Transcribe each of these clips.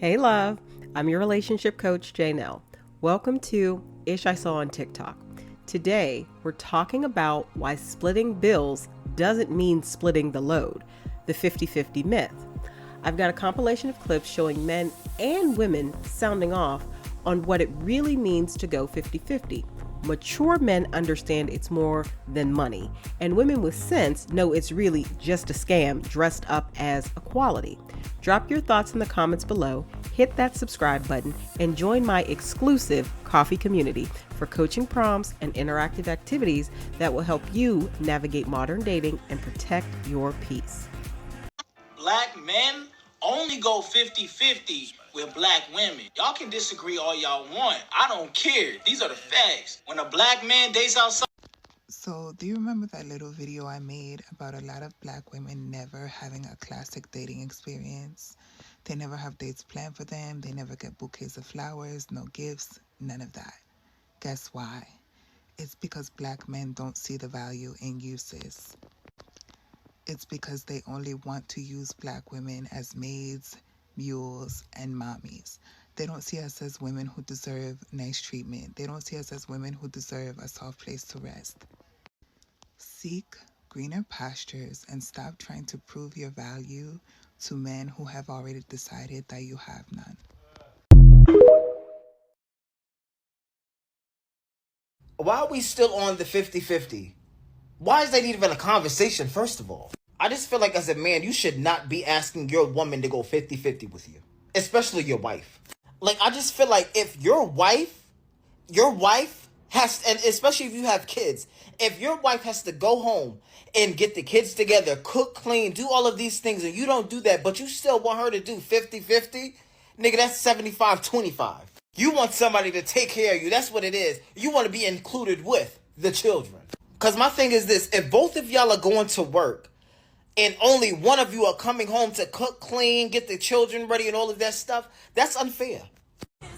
Hey love, I'm your relationship coach, Janelle. Welcome to Ish I Saw on TikTok. Today, we're talking about why splitting bills doesn't mean splitting the load, the 50-50 myth. I've got a compilation of clips showing men and women sounding off on what it really means to go 50-50. Mature men understand it's more than money, and women with sense know it's really just a scam dressed up as equality. Drop your thoughts in the comments below, hit that subscribe button, and join my exclusive coffee community for coaching prompts and interactive activities that will help you navigate modern dating and protect your peace. Black men only go 50-50 with black women. Y'all can disagree all y'all want. I don't care. These are the facts. When a black man dates outside. So, do you remember that little video I made about a lot of black women never having a classic dating experience? They never have dates planned for them. They never get bouquets of flowers, no gifts, none of that. Guess why? It's because black men don't see the value in uses. It's because they only want to use black women as maids, mules, and mommies. They don't see us as women who deserve nice treatment. They don't see us as women who deserve a soft place to rest. Seek greener pastures and stop trying to prove your value to men who have already decided that you have none. Why are we still on the 50-50? Why is that even a conversation, first of all? I just feel like as a man, you should not be asking your woman to go 50-50 with you. Especially your wife. Like, I just feel like if your wife has, and especially if you have kids, if your wife has to go home and get the kids together, cook, clean, do all of these things, and you don't do that, but you still want her to do 50-50, nigga, that's 75-25. You want somebody to take care of you. That's what it is. You want to be included with the children. Because my thing is this, if both of y'all are going to work and only one of you are coming home to cook, clean, get the children ready and all of that stuff, that's unfair.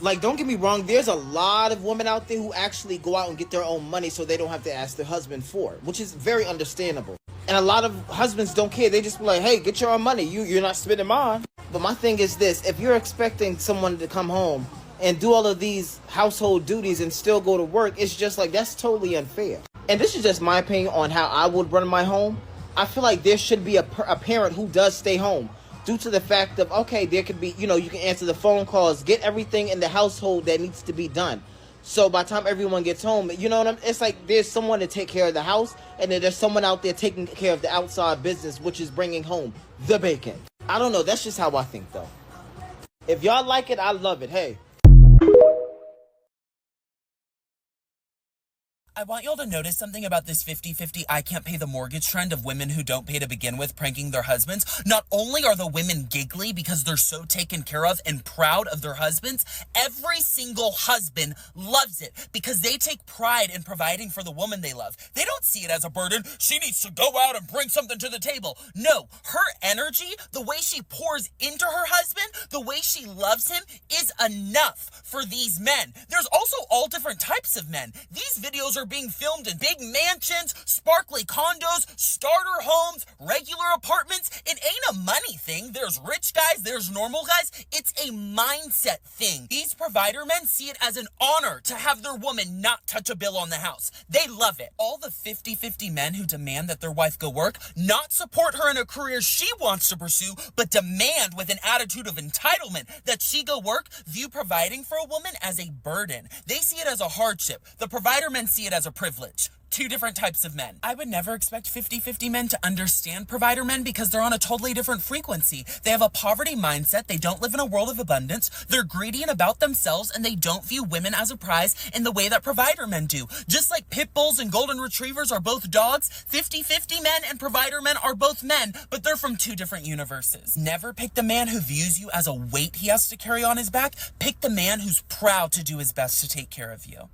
Like, don't get me wrong, there's a lot of women out there who actually go out and get their own money so they don't have to ask their husband for it, which is very understandable. And a lot of husbands don't care. They just be like, hey, get your own money. You're not spending mine. But my thing is this, if you're expecting someone to come home and do all of these household duties and still go to work, it's just like, that's totally unfair. And this is just my opinion on how I would run my home. I feel like there should be a parent who does stay home due to the fact of, okay, there could be, you can answer the phone calls, get everything in the household that needs to be done. So by the time everyone gets home, it's like there's someone to take care of the house, and then there's someone out there taking care of the outside business, which is bringing home the bacon. I don't know. That's just how I think, though. If y'all like it, I love it. Hey. I want y'all to notice something about this 50-50 I can't pay the mortgage trend of women who don't pay to begin with pranking their husbands. Not only are the women giggly because they're so taken care of and proud of their husbands, every single husband loves it because they take pride in providing for the woman they love. They don't see it as a burden. She needs to go out and bring something to the table. No, her energy, the way she pours into her husband, the way she loves him is enough for these men. There's also all different types of men. These videos are being filmed in big mansions, sparkly condos, starter homes, regular apartments. It ain't a money thing. There's rich guys, there's normal guys. It's a mindset thing. These provider men see it as an honor to have their woman not touch a bill on the house. They love it. All the 50-50 men who demand that their wife go work, not support her in a career she wants to pursue, but demand with an attitude of entitlement that she go work, view providing for a woman as a burden. They see it as a hardship. The provider men see it as a privilege. Two different types of men. I would never expect 50-50 men to understand provider men because they're on a totally different frequency. They have a poverty mindset. They don't live in a world of abundance. They're greedy and about themselves, and they don't view women as a prize in the way that provider men do. Just like pit bulls and golden retrievers are both dogs, 50-50 men and provider men are both men, but they're from two different universes. Never pick the man who views you as a weight he has to carry on his back. Pick the man who's proud to do his best to take care of you.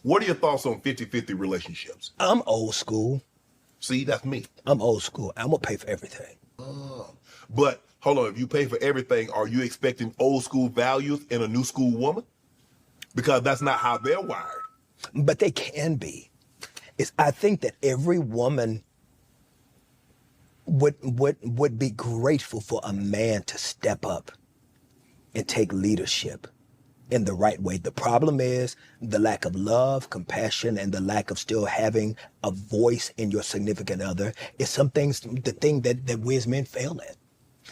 What are your thoughts on 50-50 relationships? I'm old school. See, that's me. I'm old school. I'm gonna pay for everything. But hold on, if you pay for everything, are you expecting old school values in a new school woman? Because that's not how they're wired. But they can be. I think that every woman would be grateful for a man to step up and take leadership in the right way. The problem is the lack of love, compassion, and the lack of still having a voice in your significant other is the thing that we as men fail at.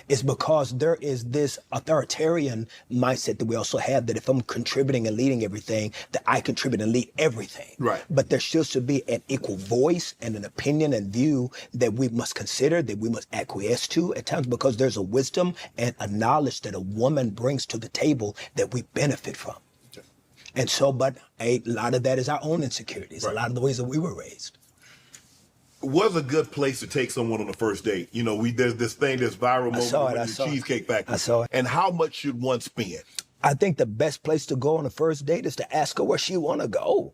It's because there is this authoritarian mindset that we also have that if I'm contributing and leading everything, that I contribute and lead everything. Right. But there still should be an equal voice and an opinion and view that we must consider, that we must acquiesce to at times, because there's a wisdom and a knowledge that a woman brings to the table that we benefit from. Okay. And so, but a lot of that is our own insecurities, right. A lot of the ways that we were raised. What's a good place to take someone on the first date? You know, there's this thing, this viral moment with the Cheesecake Factory. I saw it. And how much should one spend? I think the best place to go on a first date is to ask her where she want to go.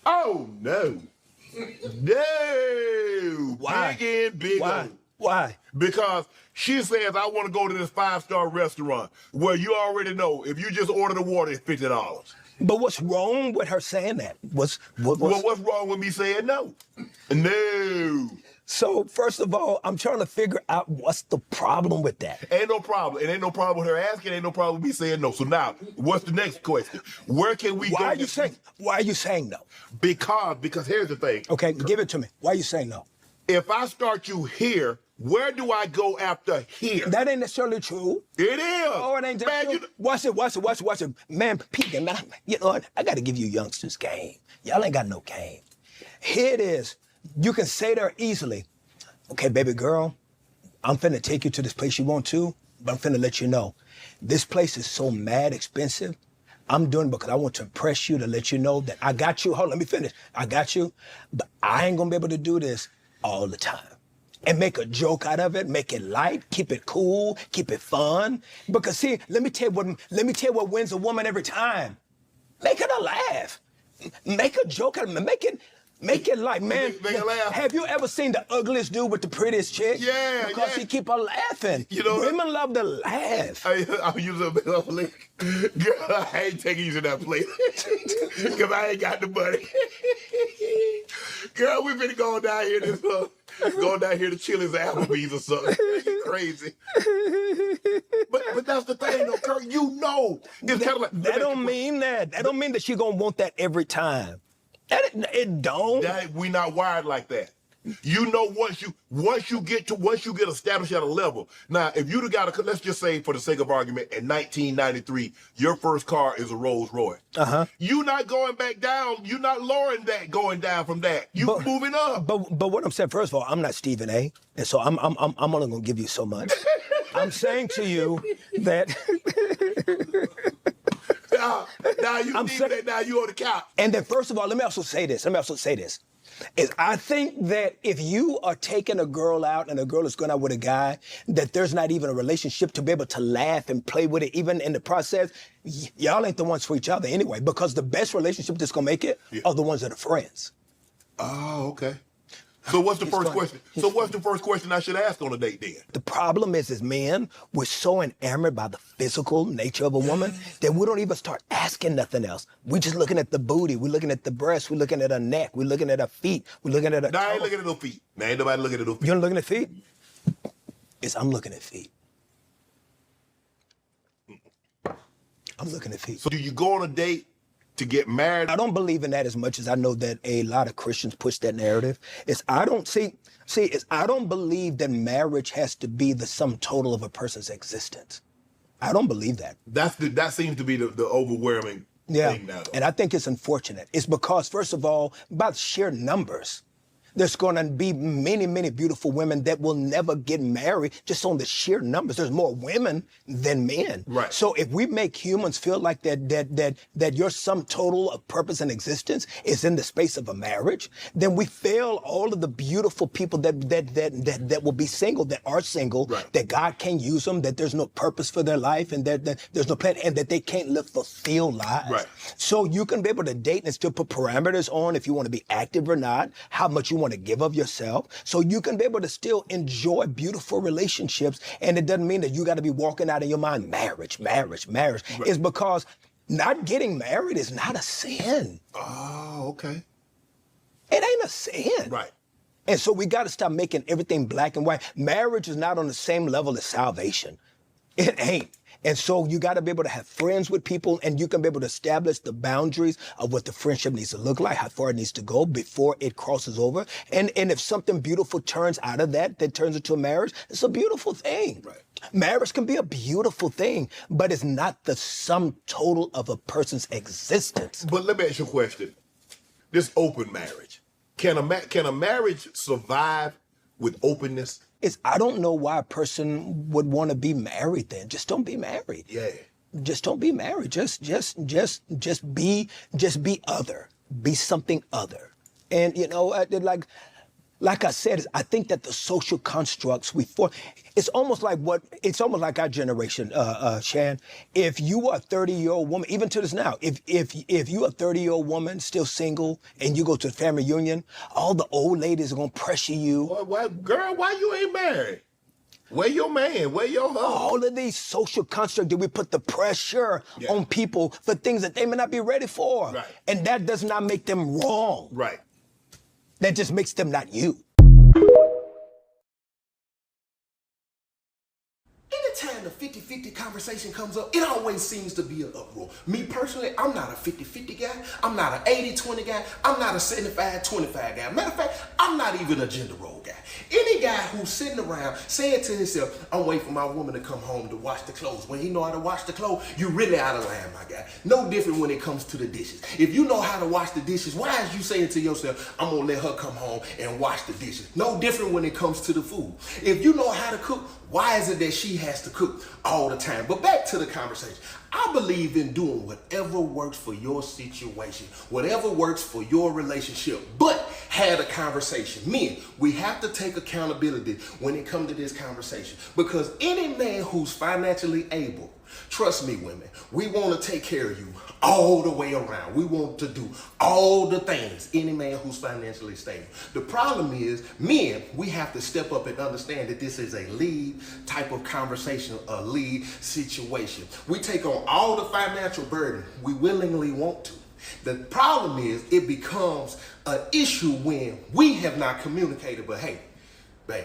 Oh, no. No. Why? Big in, big Why? on. Why? Because she says, I want to go to this 5-star restaurant where you already know if you just order the water, it's $50. But what's wrong with her saying that? What's wrong with me saying no? No. So, first of all, I'm trying to figure out what's the problem with that. Ain't no problem. It ain't no problem with her asking. Ain't no problem with me saying no. So now, what's the next question? Where can we go? Why are you saying no? Because here's the thing. Okay, give it to me. Why are you saying no? If I start you here, where do I go after here? That ain't necessarily true. It is. Oh, it ain't true. Watch it. Man, Pete, man, you know what? I got to give you youngsters game. Y'all ain't got no game. Here it is. You can say there easily, okay, baby girl, I'm finna take you to this place you want to, but I'm finna let you know, this place is so mad expensive. I'm doing it because I want to impress you, to let you know that I got you. Hold on, let me finish. I got you, but I ain't gonna be able to do this all the time. And make a joke out of it, make it light, keep it cool, keep it fun. Because see, let me tell you what wins a woman every time. Make her laugh. Make a joke out of it. Make it light, man. Make her laugh. Have you ever seen the ugliest dude with the prettiest chick? Yeah, because he keep her laughing. You know, women love to laugh. I'm using a bit of a link. Girl, I ain't taking you to that place. Because I ain't got the money. Girl, we been going down here to Chili's or Applebee's or something. Crazy. But that's the thing, though, Kurt. You know. It's kind of like, that don't mean that. That don't mean that she gonna want that every time. It don't. We not wired like that. You know, once you get established at a level. Now, if you'd have got let's just say, for the sake of argument, in 1993, your first car is a Rolls Royce. You not going back down. You not lowering that, going down from that. You moving up. But what I'm saying, first of all, I'm not Stephen A. And so I'm only gonna give you so much. I'm saying to you that. Now you on the couch. And then first of all, let me also say this. Is I think that if you are taking a girl out and a girl is going out with a guy, that there's not even a relationship to be able to laugh and play with it, even in the process, y'all ain't the ones for each other anyway, because the best relationship that's going to make it are the ones that are friends. Oh, okay. So what's the first question? What's the first question I should ask on a date then? The problem is men, we're so enamored by the physical nature of a woman that we don't even start asking nothing else. We're just looking at the booty. We're looking at the breast. We're looking at her neck. We're looking at her feet. We're looking at her I ain't looking at no feet. Now, ain't nobody looking at no feet. You ain't looking at feet? I'm looking at feet. I'm looking at feet. So do you go on a date to get married? I don't believe in that as much as I know that a lot of Christians push that narrative. I don't believe that marriage has to be the sum total of a person's existence. I don't believe that. That seems to be the overwhelming thing now, though. And I think it's unfortunate. It's because, first of all, about sheer numbers. There's going to be many, many beautiful women that will never get married just on the sheer numbers. There's more women than men. Right. So if we make humans feel like that your sum total of purpose and existence is in the space of a marriage, then we fail all of the beautiful people that will be single, that are single, right. That God can't use them, that there's no purpose for their life, and that there's no plan, and that they can't live fulfilled lives. Right. So you can be able to date and still put parameters on if you want to be active or not, how much you want to give of yourself, so you can be able to still enjoy beautiful relationships. And it doesn't mean that you got to be walking out in your mind, marriage. Right. It's because not getting married is not a sin. Oh, okay. It ain't a sin. Right. And so we got to stop making everything black and white. Marriage is not on the same level as salvation. It ain't. And so you got to be able to have friends with people, and you can be able to establish the boundaries of what the friendship needs to look like, how far it needs to go before it crosses over. And if something beautiful turns out of that turns into a marriage, it's a beautiful thing. Right. Marriage can be a beautiful thing, but it's not the sum total of a person's existence. But let me ask you a question. This open marriage, can a marriage survive with openness? I don't know why a person would want to be married then. Just don't be married. Yeah. Just don't be married. Just be other. Be something other. And like I said, I think that the social constructs it's almost like our generation, Shan. If you are a 30-year-old woman, even to this now, if you are a 30-year-old woman still single and you go to the family reunion, all the old ladies are gonna pressure you. Girl, why you ain't married? Where your man? Where your husband? All of these social constructs that we put the pressure on people for things that they may not be ready for. Right. And that does not make them wrong. Right. That just makes them not you. Anytime the 50-50 conversation comes up, it always seems to be an uproar. Me personally, I'm not a 50-50 guy. I'm not an 80-20 guy. I'm not a 75-25 guy. Matter of fact, I'm not even a gender role guy. Any guy who's sitting around saying to himself, I'm waiting for my woman to come home to wash the clothes. When he know how to wash the clothes, you really out of line, my guy. No different when it comes to the dishes. If you know how to wash the dishes, why is you saying to yourself, I'm gonna let her come home and wash the dishes? No different when it comes to the food. If you know how to cook, why is it that she has to cook all the time? But back to the conversation. I believe in doing whatever works for your situation, whatever works for your relationship, but have a conversation. Men, we have to take accountability when it comes to this conversation, because any man who's financially able, trust me, women, we want to take care of you all the way around. We want to do all the things, any man who's financially stable. The problem is, men, we have to step up and understand that this is a lead type of conversation, a lead situation. We take on all the financial burden we willingly want to. The problem is, it becomes an issue when we have not communicated, but hey, babe,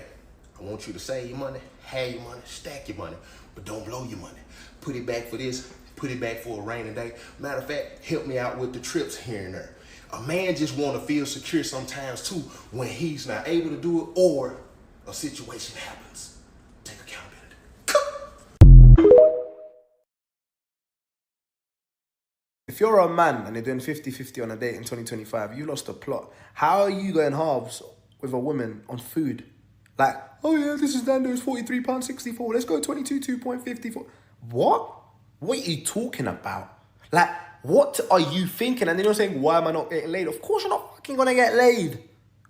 I want you to save your money, have your money, stack your money, but don't blow your money. Put it back for this, put it back for a rainy day. Matter of fact, help me out with the trips here and there. A man just want to feel secure sometimes too when he's not able to do it or a situation happens. Take accountability. If you're a man and you're doing 50-50 on a date in 2025, you lost the plot. How are you going halves with a woman on food? Like, oh yeah, this is Nando's £43.64. Let's go 22.54. What? What are you talking about? Like, what are you thinking? And then you're saying, why am I not getting laid? Of course you're not fucking gonna get laid.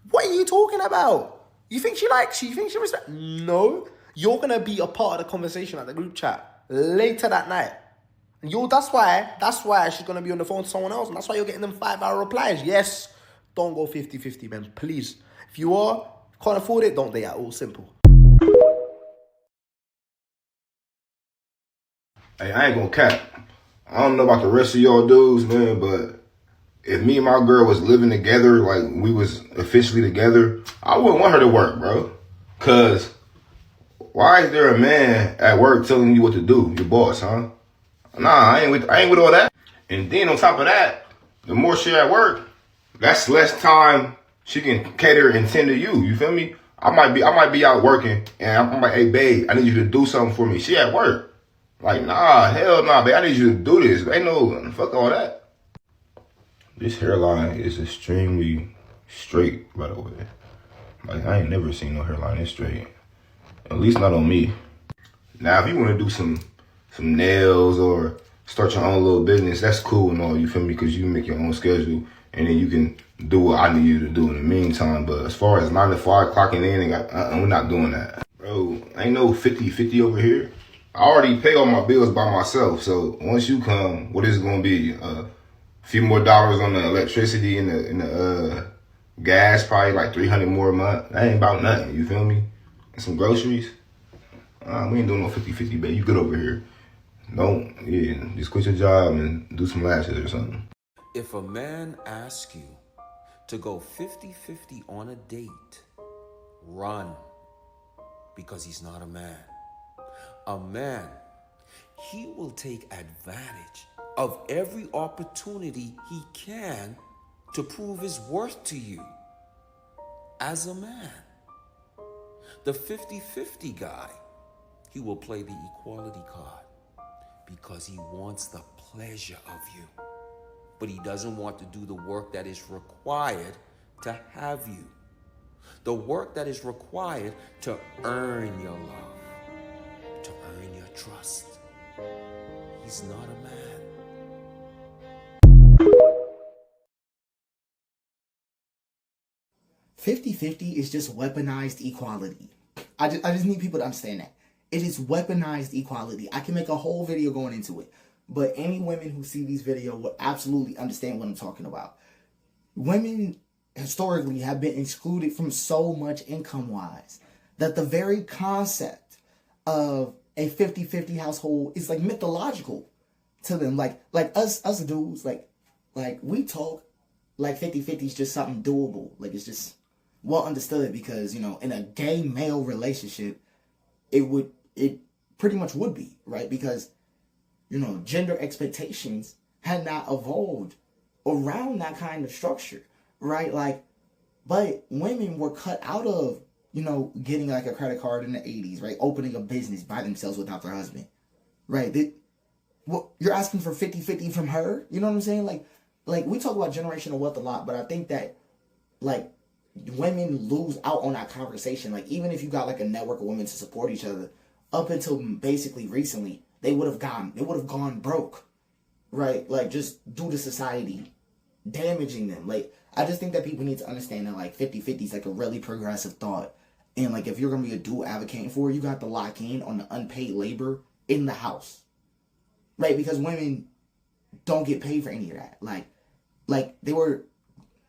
What are you talking about? You think she likes you? You think she respects? No. You're gonna be a part of the conversation at the group chat later that night. And that's why she's gonna be on the phone to someone else, and that's why you're getting them 5-hour replies. Yes, don't go 50-50, man. Please. If you can't afford it, don't date at all. Simple. Hey, I ain't gonna cap. I don't know about the rest of y'all dudes, man, but if me and my girl was living together, like we was officially together, I wouldn't want her to work, bro. Cause why is there a man at work telling you what to do, your boss, huh? Nah, I ain't with all that. And then on top of that, the more she at work, that's less time she can cater and tend to you. You feel me? I might be out working, and I'm like, hey babe, I need you to do something for me. She at work. Like, nah, hell nah, babe, I need you to do this. Ain't no, fuck all that. This hairline is extremely straight, by the way. Like, I ain't never seen no hairline this straight. At least not on me. Now, if you want to do some nails or start your own little business, that's cool and all, you feel me? Because you can make your own schedule, and then you can do what I need you to do in the meantime. But as far as 9 to 5 clocking in, we're not doing that. Bro, ain't no 50-50 over here. I already pay all my bills by myself, so once you come, what is it gonna be? A few more dollars on the electricity and the gas, probably like $300 more a month. That ain't about nothing, you feel me? And some groceries. We ain't doing no 50-50, babe. You good over here. Just quit your job and do some lashes or something. If a man asks you to go 50-50 on a date, run, because he's not a man. A man, he will take advantage of every opportunity he can to prove his worth to you as a man. The 50-50 guy, he will play the equality card because he wants the pleasure of you, but he doesn't want to do the work that is required to have you. The work that is required to earn your love, to earn your trust. He's not a man. 50-50 is just weaponized equality. I just need people to understand that. It is weaponized equality. I can make a whole video going into it, but any women who see these videos will absolutely understand what I'm talking about. Women historically have been excluded from so much income-wise that the very concept of a 50-50 household is like mythological to them. Like us dudes, like we talk like 50-50 is just something doable. Like it's just well understood because, you know, in a gay male relationship, it pretty much would be, right? Because, you know, gender expectations had not evolved around that kind of structure, right? Like, but women were cut out of, you know, getting like a credit card in the 80s, right? Opening a business by themselves without their husband, right? Well, you're asking for 50-50 from her? You know what I'm saying? Like we talk about generational wealth a lot, but I think that like women lose out on that conversation. Like even if you got like a network of women to support each other, up until basically recently, they would have gone broke, right? Like just due to society damaging them. Like I just think that people need to understand that like 50-50 is like a really progressive thought. And like if you're gonna be a dude advocating for it, you got to lock in on the unpaid labor in the house. Right? Because women don't get paid for any of that. Like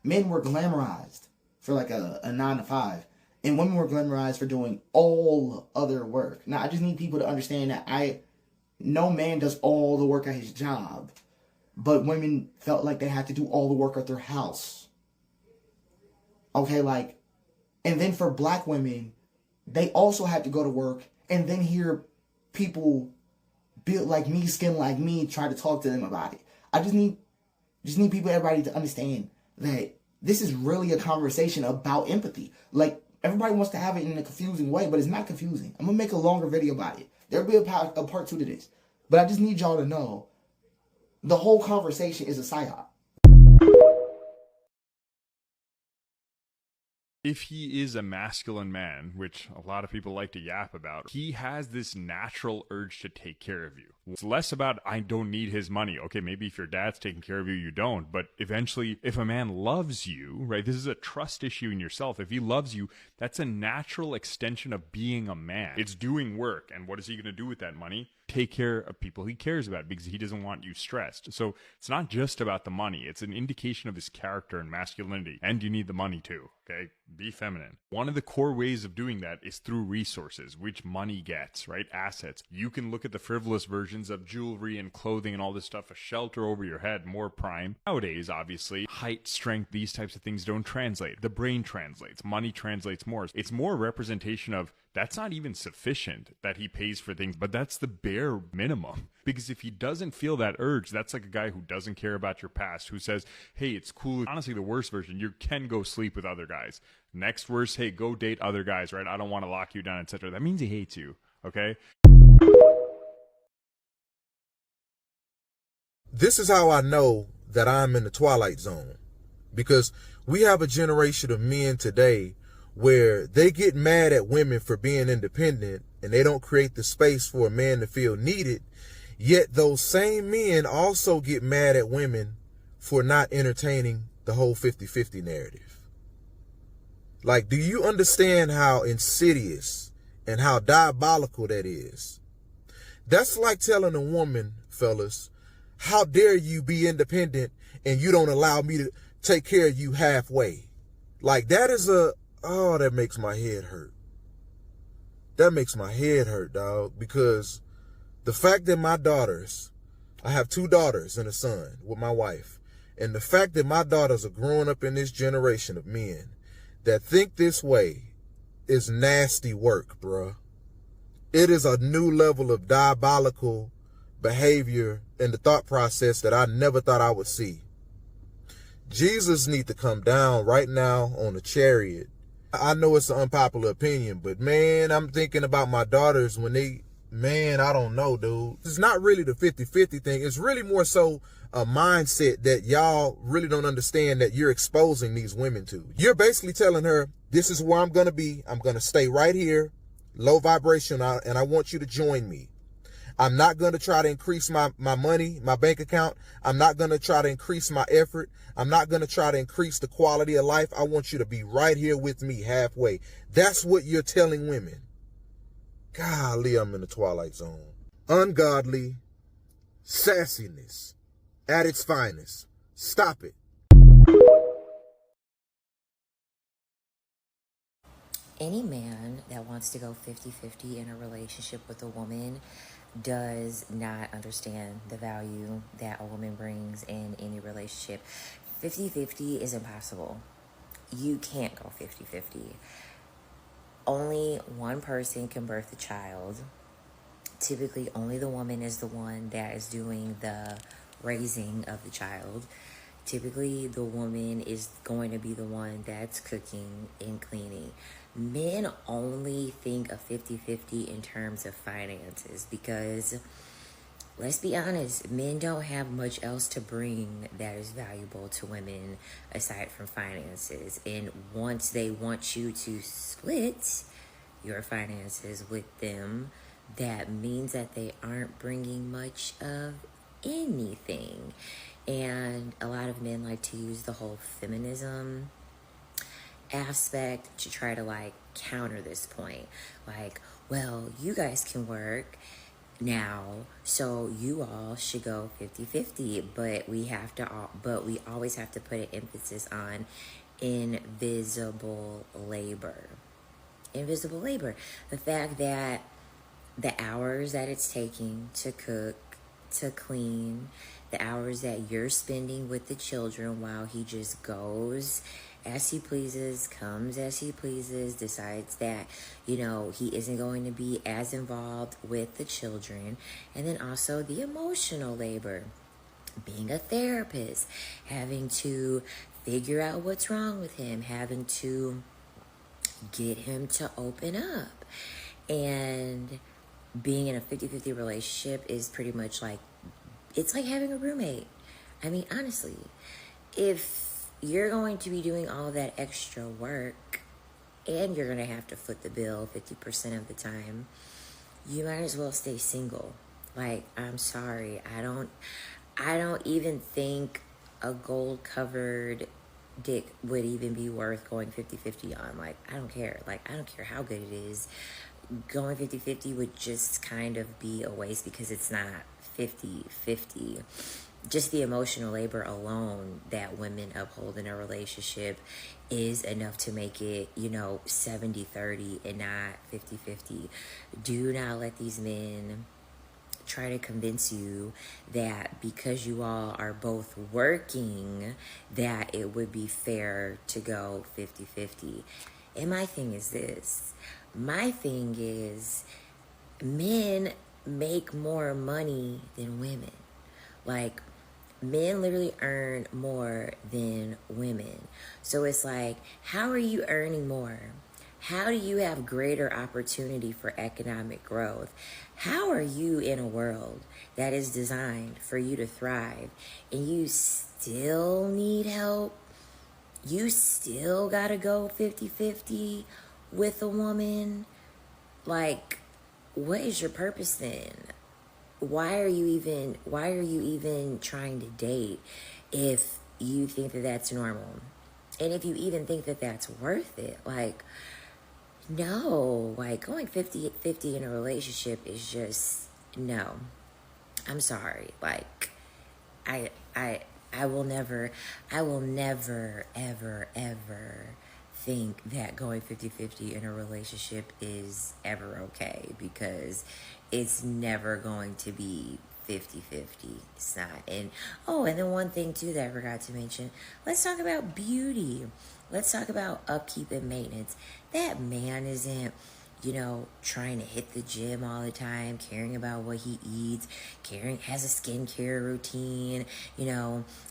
men were glamorized for like a 9 to 5. And women were glamorized for doing all other work. Now, I just need people to understand that no man does all the work at his job. But women felt like they had to do all the work at their house. Okay, like, and then for black women, they also had to go to work and then hear people built like me, skin like me, try to talk to them about it. I just need everybody to understand that this is really a conversation about empathy. Like, everybody wants to have it in a confusing way, but it's not confusing. I'm going to make a longer video about it. There'll be a part 2 to this. But I just need y'all to know the whole conversation is a psyop. If he is a masculine man, which a lot of people like to yap about, he has this natural urge to take care of you. It's less about, I don't need his money. Okay, maybe if your dad's taking care of you, you don't. But eventually, if a man loves you, right, this is a trust issue in yourself. If he loves you, that's a natural extension of being a man. It's doing work. And what is he going to do with that money? Take care of people he cares about because he doesn't want you stressed. So it's not just about the money. It's an indication of his character and masculinity. And you need the money too, okay? Be feminine. One of the core ways of doing that is through resources, which money gets, right? Assets. You can look at the frivolous versions of jewelry and clothing and all this stuff, a shelter over your head, more prime. Nowadays, obviously, height, strength, these types of things don't translate. The brain translates. Money translates more. It's more a representation of that's not even sufficient that he pays for things, but that's the bare minimum. Because if he doesn't feel that urge, that's like a guy who doesn't care about your past, who says, hey, it's cool. Honestly, the worst version, you can go sleep with other guys. Next worst, hey, go date other guys, right? I don't want to lock you down, etc. That means he hates you, okay? This is how I know that I'm in the twilight zone. Because we have a generation of men today where they get mad at women for being independent and they don't create the space for a man to feel needed. Yet those same men also get mad at women for not entertaining the whole 50-50 narrative. Like, do you understand how insidious and how diabolical that is? That's like telling a woman, fellas, how dare you be independent and you don't allow me to take care of you halfway. Like, that is that makes my head hurt. That makes my head hurt, dog, because the fact that my daughters, I have 2 daughters and a son with my wife, and the fact that my daughters are growing up in this generation of men that think this way is nasty work, bruh. It is a new level of diabolical behavior in the thought process that I never thought I would see. Jesus need to come down right now on a chariot. I know it's an unpopular opinion, but man, I'm thinking about my daughters when I don't know, dude. It's not really the 50-50 thing. It's really more so a mindset that y'all really don't understand that you're exposing these women to. You're basically telling her, this is where I'm going to be. I'm going to stay right here, low vibration, and I want you to join me. I'm not going to try to increase my money, my bank account. I'm not going to try to increase my effort. I'm not going to try to increase the quality of life. I want you to be right here with me halfway. That's what you're telling women. Golly, I'm in the twilight zone. Ungodly sassiness at its finest. Stop it. Any man that wants to go 50-50 in a relationship with a woman does not understand the value that a woman brings in any relationship. 50-50 is impossible. You can't go 50-50. Only one person can birth a child. Typically, only the woman is the one that is doing the raising of the child. Typically, the woman is going to be the one that's cooking and cleaning. Men only think of 50-50 in terms of finances because, let's be honest, men don't have much else to bring that is valuable to women aside from finances. And once they want you to split your finances with them, that means that they aren't bringing much of anything. And a lot of men like to use the whole feminism aspect to try to like counter this point. Like, well, you guys can work now, so you all should go 50-50, but we always have to put an emphasis on invisible labor. Invisible labor. The fact that the hours that it's taking to cook, to clean, the hours that you're spending with the children while he just goes as he pleases, comes as he pleases, decides that, he isn't going to be as involved with the children. And then also the emotional labor, being a therapist, having to figure out what's wrong with him, having to get him to open up. And being in a 50-50 relationship is pretty much like, it's like having a roommate. I mean, honestly, if you're going to be doing all that extra work and you're going to have to foot the bill 50% of the time, you might as well stay single. Like, I'm sorry. I don't even think a gold-covered dick would even be worth going 50-50 on. Like, I don't care. Like, I don't care how good it is. Going 50-50 would just kind of be a waste because it's not 50-50. Just the emotional labor alone that women uphold in a relationship is enough to make it, 70-30 and not 50-50. Do not let these men try to convince you that because you all are both working, that it would be fair to go 50-50. And my thing is this. My thing is, men make more money than women. Like, men literally earn more than women. So it's like, how are you earning more? How do you have greater opportunity for economic growth? How are you in a world that is designed for you to thrive and you still need help? You still gotta go 50-50 with a woman? Like, what is your purpose then? Why are you even trying to date if you think that that's normal? And if you even think that that's worth it? Like, no, like going 50-50 in a relationship is just, no. I'm sorry. Like, I will never, ever think that going 50-50 in a relationship is ever okay, because it's never going to be 50-50. It's not. And then one thing too that I forgot to mention. Let's talk about beauty. Let's talk about upkeep and maintenance. That man isn't, trying to hit the gym all the time, caring about what he eats, has a skincare routine,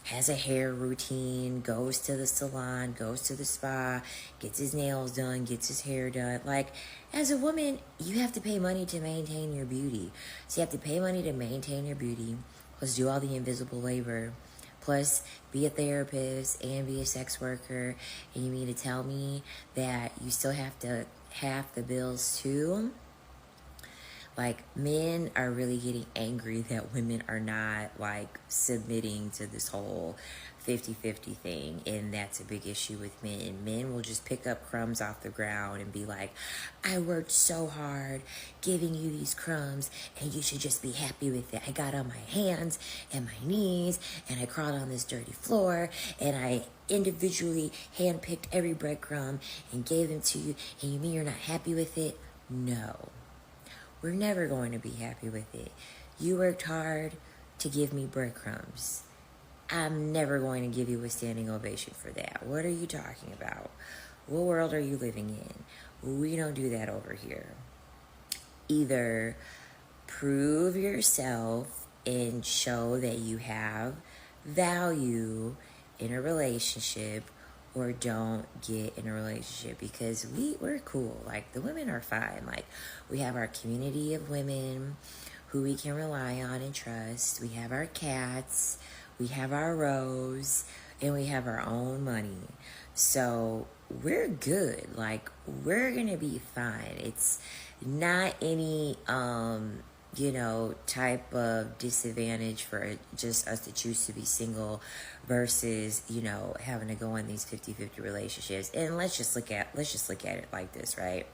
has a hair routine, goes to the salon, goes to the spa, gets his nails done, gets his hair done. Like, as a woman, you have to pay money to maintain your beauty. So you have to pay money to maintain your beauty, plus do all the invisible labor, plus be a therapist and be a sex worker. And you mean to tell me that you still have to half the bills too? Like, men are really getting angry that women are not like submitting to this whole 50-50 thing, and that's a big issue with men. Men will just pick up crumbs off the ground and be like, I worked so hard giving you these crumbs and you should just be happy with it. I got on my hands and my knees and I crawled on this dirty floor and I individually handpicked every breadcrumb and gave them to you, and you mean you're not happy with it? No. We're never going to be happy with it. You worked hard to give me breadcrumbs. I'm never going to give you a standing ovation for that. What are you talking about? What world are you living in? We don't do that over here. Either prove yourself and show that you have value in a relationship, or don't get in a relationship, because we're cool. Like, the women are fine. Like, we have our community of women who we can rely on and trust. We have our cats, we have our Rose, and we have our own money. So we're good. Like, we're gonna be fine. It's not any type of disadvantage for just us to choose to be single versus, having to go in these 50-50 relationships. And let's just look at it like this, right?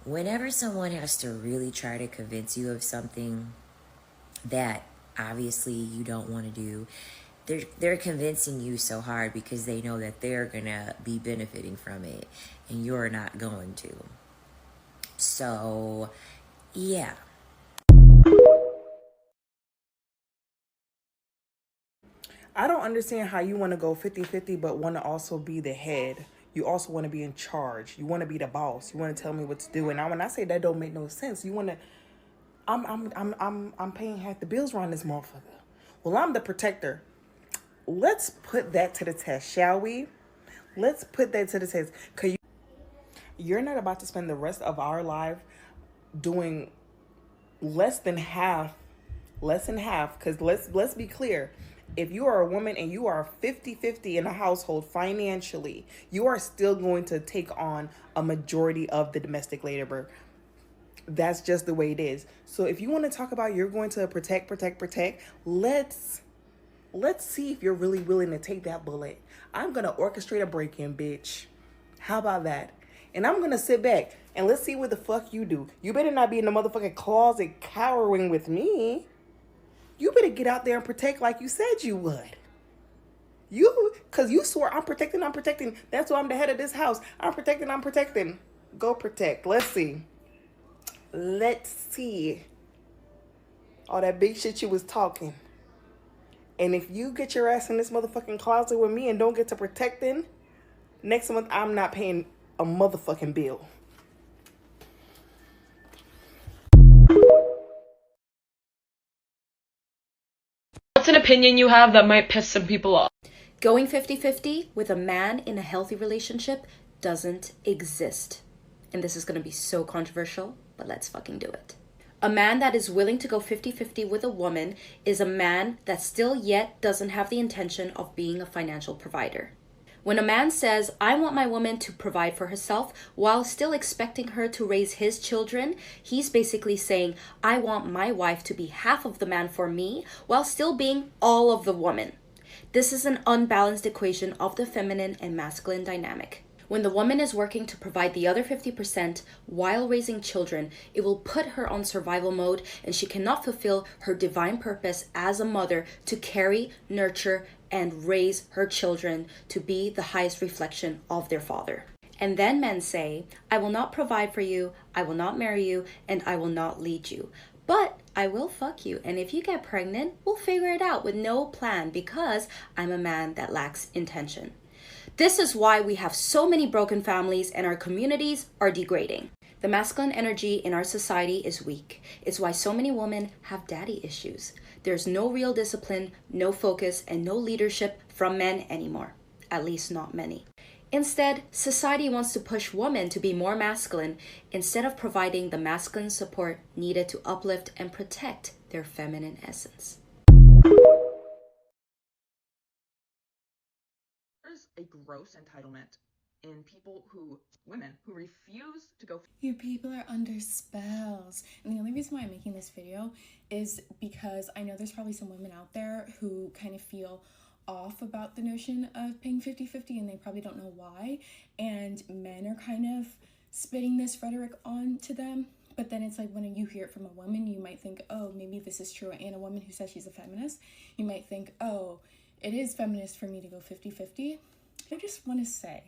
Whenever someone has to really try to convince you of something that obviously you don't want to do, they're convincing you so hard because they know that they're gonna be benefiting from it and you're not going to. So, yeah. I don't understand how you want to go 50-50 but want to also be the head. You also want to be in charge. You want to be the boss. You want to tell me what to do. And now when I say that don't make no sense, you want to I'm paying half the bills around this motherfucker. Well, I'm the protector. Let's put that to the test, shall we? Let's put that to the test. Cause you're not about to spend the rest of our life doing less than half. Because let's be clear. If you are a woman and you are 50-50 in a household financially, you are still going to take on a majority of the domestic labor. That's just the way it is. So if you want to talk about you're going to protect, let's see if you're really willing to take that bullet. I'm going to orchestrate a break-in, bitch. How about that? And I'm going to sit back and let's see what the fuck you do. You better not be in the motherfucking closet cowering with me. You better get out there and protect like you said you would. Because you swore, I'm protecting. That's why I'm the head of this house. I'm protecting. Go protect. Let's see. All that big shit you was talking. And if you get your ass in this motherfucking closet with me and don't get to protecting, next month I'm not paying a motherfucking bill. What's an opinion you have that might piss some people off? Going 50-50 with a man in a healthy relationship doesn't exist. And this is going to be so controversial, but let's fucking do it. A man that is willing to go 50-50 with a woman is a man that still yet doesn't have the intention of being a financial provider. When a man says, I want my woman to provide for herself while still expecting her to raise his children, he's basically saying, I want my wife to be half of the man for me while still being all of the woman. This is an unbalanced equation of the feminine and masculine dynamic. When the woman is working to provide the other 50% while raising children, it will put her on survival mode and she cannot fulfill her divine purpose as a mother to carry, nurture, and raise her children to be the highest reflection of their father. And then men say, I will not provide for you, I will not marry you, and I will not lead you. But I will fuck you, and if you get pregnant, we'll figure it out with no plan because I'm a man that lacks intention. This is why we have so many broken families and our communities are degrading. The masculine energy in our society is weak. It's why so many women have daddy issues. There's no real discipline, no focus, and no leadership from men anymore. At least not many. Instead, society wants to push women to be more masculine instead of providing the masculine support needed to uplift and protect their feminine essence. There's a gross entitlement in women who refuse to go. You people are under spells. And the only reason why I'm making this video is because I know there's probably some women out there who kind of feel off about the notion of paying 50-50 and they probably don't know why. And men are kind of spitting this rhetoric onto them. But then it's like when you hear it from a woman, you might think, oh, maybe this is true. And a woman who says she's a feminist, you might think, oh, it is feminist for me to go 50-50. I just want to say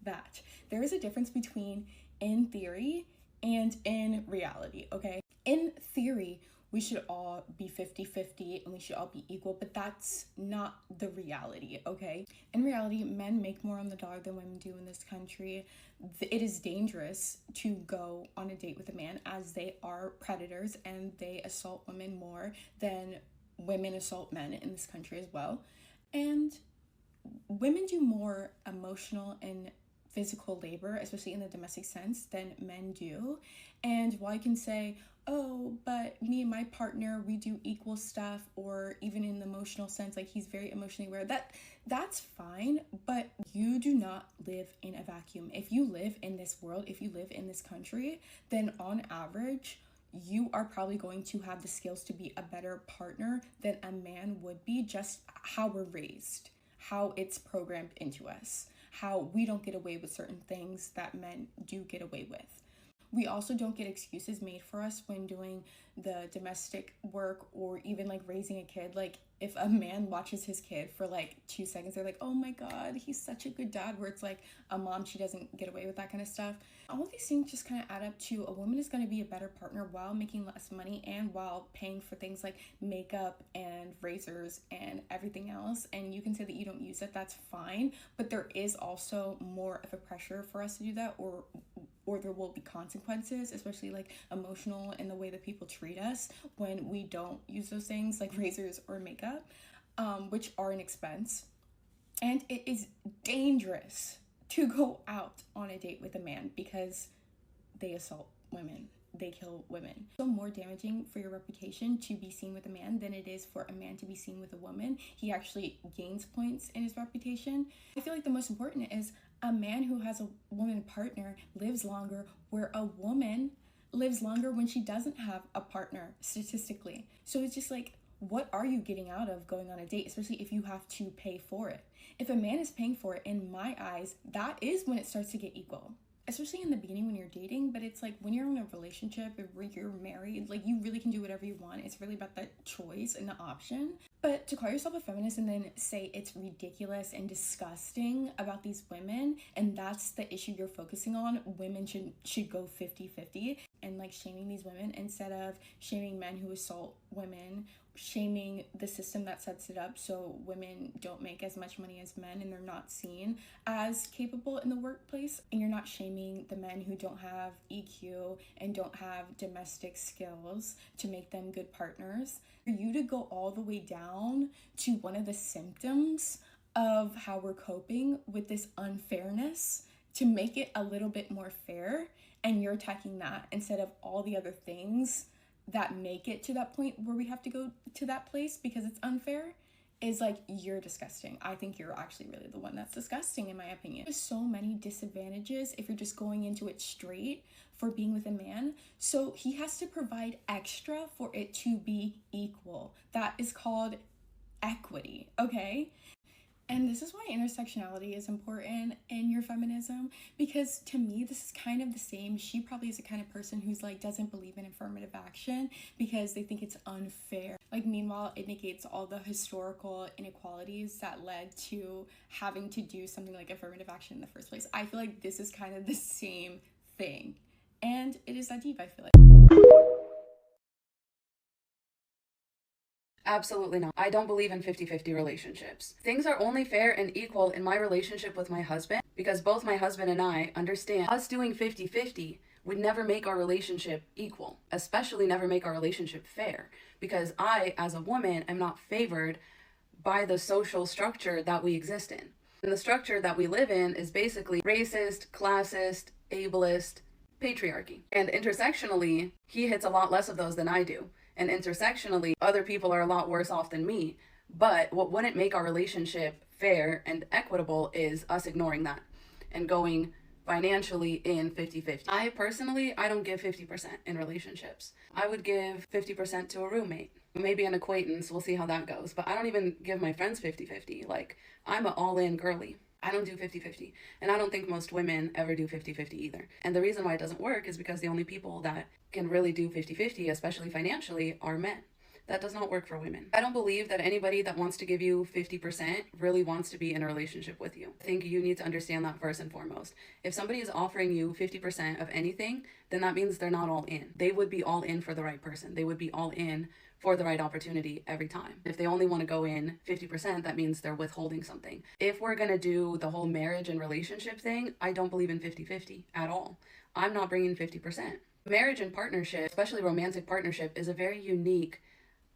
that there is a difference between in theory and in reality, okay? In theory, we should all be 50-50 and we should all be equal, but that's not the reality, okay? In reality, men make more on the dollar than women do in this country. It is dangerous to go on a date with a man as they are predators and they assault women more than women assault men in this country as well. And women do more emotional and physical labor, especially in the domestic sense, than men do. And while you can say, oh, but me and my partner, we do equal stuff, or even in the emotional sense, like he's very emotionally aware, that's fine, but you do not live in a vacuum. If you live in this world, if you live in this country, then on average, you are probably going to have the skills to be a better partner than a man would be, just how we're raised, how it's programmed into us, how we don't get away with certain things that men do get away with. We also don't get excuses made for us when doing the domestic work or even like raising a kid. Like if a man watches his kid for like 2 seconds, they're like, oh my God, he's such a good dad, where it's like a mom, she doesn't get away with that kind of stuff. All of these things just kind of add up to a woman is going to be a better partner while making less money and while paying for things like makeup and razors and everything else. And you can say that you don't use it, that's fine. But there is also more of a pressure for us to do that, or there will be consequences, especially like emotional in the way that people treat us when we don't use those things like razors or makeup, which are an expense. And it is dangerous to go out on a date with a man because they assault women, they kill women. So more damaging for your reputation to be seen with a man than it is for a man to be seen with a woman. He actually gains points in his reputation. I feel like the most important is a man who has a woman partner lives longer, where a woman lives longer when she doesn't have a partner, statistically. So it's just like, what are you getting out of going on a date, especially if you have to pay for it? If a man is paying for it, in my eyes, that is when it starts to get equal. Especially in the beginning when you're dating, but it's like when you're in a relationship, if you're married, like you really can do whatever you want. It's really about the choice and the option. But to call yourself a feminist and then say it's ridiculous and disgusting about these women, and that's the issue you're focusing on, women should go 50-50, and like shaming these women instead of shaming men who assault women, shaming the system that sets it up so women don't make as much money as men and they're not seen as capable in the workplace. And you're not shaming the men who don't have EQ and don't have domestic skills to make them good partners. For you to go all the way down to one of the symptoms of how we're coping with this unfairness to make it a little bit more fair, and you're attacking that instead of all the other things that make it to that point where we have to go to that place because it's unfair, is like, you're disgusting. I think you're actually really the one that's disgusting, in my opinion. There's so many disadvantages if you're just going into it straight for being with a man. So he has to provide extra for it to be equal. That is called equity, okay? And this is why intersectionality is important in your feminism, because to me, this is kind of the same. She probably is the kind of person who's like, doesn't believe in affirmative action because they think it's unfair. Like, meanwhile, it negates all the historical inequalities that led to having to do something like affirmative action in the first place. I feel like this is kind of the same thing. And it is that deep, I feel like. Absolutely not. I don't believe in 50-50 relationships. Things are only fair and equal in my relationship with my husband because both my husband and I understand us doing 50-50 would never make our relationship equal, especially never make our relationship fair, because I, as a woman, am not favored by the social structure that we exist in. And the structure that we live in is basically racist, classist, ableist, patriarchy. And intersectionally, he hits a lot less of those than I do. And intersectionally, other people are a lot worse off than me. But what wouldn't make our relationship fair and equitable is us ignoring that and going financially in 50-50. I don't give 50% in relationships. I would give 50% to a roommate, maybe an acquaintance. We'll see how that goes. But I don't even give my friends 50-50. Like, I'm an all-in girly. I don't do 50-50. And I don't think most women ever do 50-50 either. And the reason why it doesn't work is because the only people that can really do 50-50, especially financially, are men. That does not work for women. I don't believe that anybody that wants to give you 50% really wants to be in a relationship with you. I think you need to understand that first and foremost. If somebody is offering you 50% of anything, then that means they're not all in. They would be all in for the right person. They would be all in for the right opportunity every time. If they only want to go in 50%, that means they're withholding something. If we're going to do the whole marriage and relationship thing, I don't believe in 50-50 at all. I'm not bringing 50%. Marriage and partnership, especially romantic partnership, is a very unique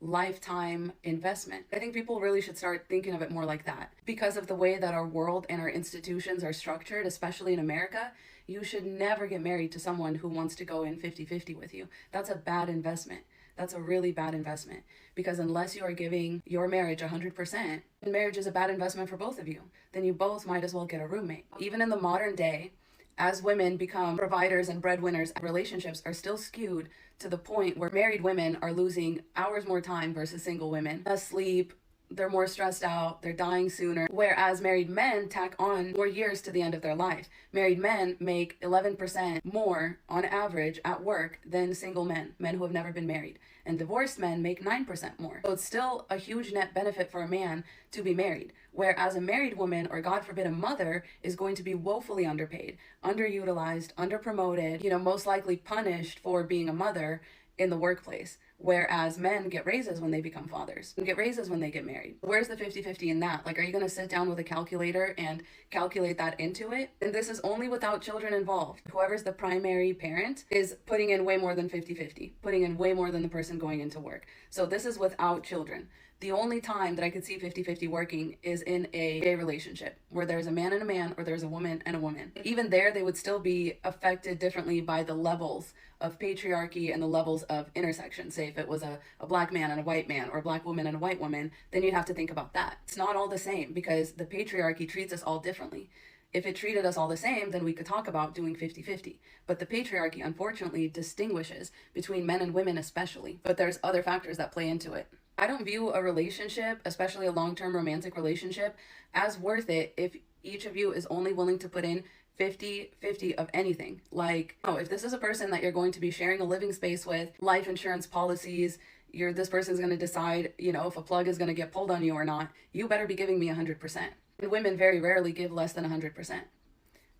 lifetime investment. I think people really should start thinking of it more like that. Because of the way that our world and our institutions are structured, especially in America, you should never get married to someone who wants to go in 50-50 with you. That's a bad investment. That's a really bad investment. Because unless you are giving your marriage 100%, and marriage is a bad investment for both of you, then you both might as well get a roommate. Even in the modern day, as women become providers and breadwinners, relationships are still skewed to the point where married women are losing hours more time versus single women. Less sleep, they're more stressed out, they're dying sooner. Whereas married men tack on more years to the end of their life. Married men make 11% more on average at work than single men who have never been married. And divorced men make 9% more. So it's still a huge net benefit for a man to be married. Whereas a married woman, or God forbid a mother, is going to be woefully underpaid, underutilized, underpromoted, most likely punished for being a mother in the workplace. Whereas men get raises when they become fathers and get raises when they get married. Where's the 50-50 in that? Like, are you going to sit down with a calculator and calculate that into it? And this is only without children involved. Whoever's the primary parent is putting in way more than 50-50, putting in way more than the person going into work. So this is without children. The only time that I could see 50-50 working is in a gay relationship where there's a man and a man, or there's a woman and a woman. Even there, they would still be affected differently by the levels of patriarchy and the levels of intersection. Say if it was a black man and a white man, or a black woman and a white woman, then you'd have to think about that. It's not all the same because the patriarchy treats us all differently. If it treated us all the same, then we could talk about doing 50-50. But the patriarchy, unfortunately, distinguishes between men and women especially. But there's other factors that play into it. I don't view a relationship, especially a long-term romantic relationship, as worth it if each of you is only willing to put in 50-50 of anything. Like, if this is a person that you're going to be sharing a living space with, life insurance policies, this person's going to decide, if a plug is going to get pulled on you or not, you better be giving me 100%. And women very rarely give less than 100%.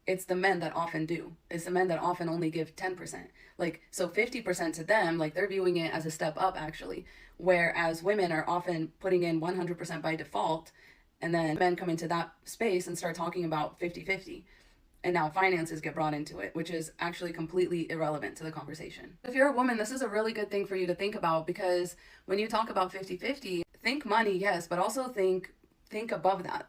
It's the men that often do. It's the men that often only give 10%. So 50% to them, they're viewing it as a step up, actually. Whereas women are often putting in 100% by default, and then men come into that space and start talking about 50-50. And now finances get brought into it, which is actually completely irrelevant to the conversation. If you're a woman, this is a really good thing for you to think about, because when you talk about 50-50, think money, yes, but also think above that.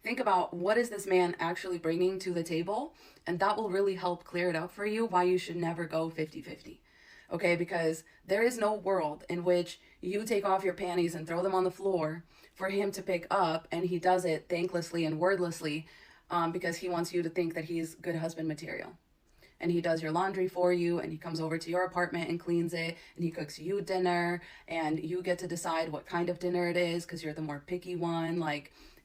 Think about, what is this man actually bringing to the table? And that will really help clear it up for you why you should never go 50-50. Okay, because there is no world in which you take off your panties and throw them on the floor for him to pick up, and he does it thanklessly and wordlessly because he wants you to think that he's good husband material. And he does your laundry for you, and he comes over to your apartment and cleans it, and he cooks you dinner, and you get to decide what kind of dinner it is because you're the more picky one.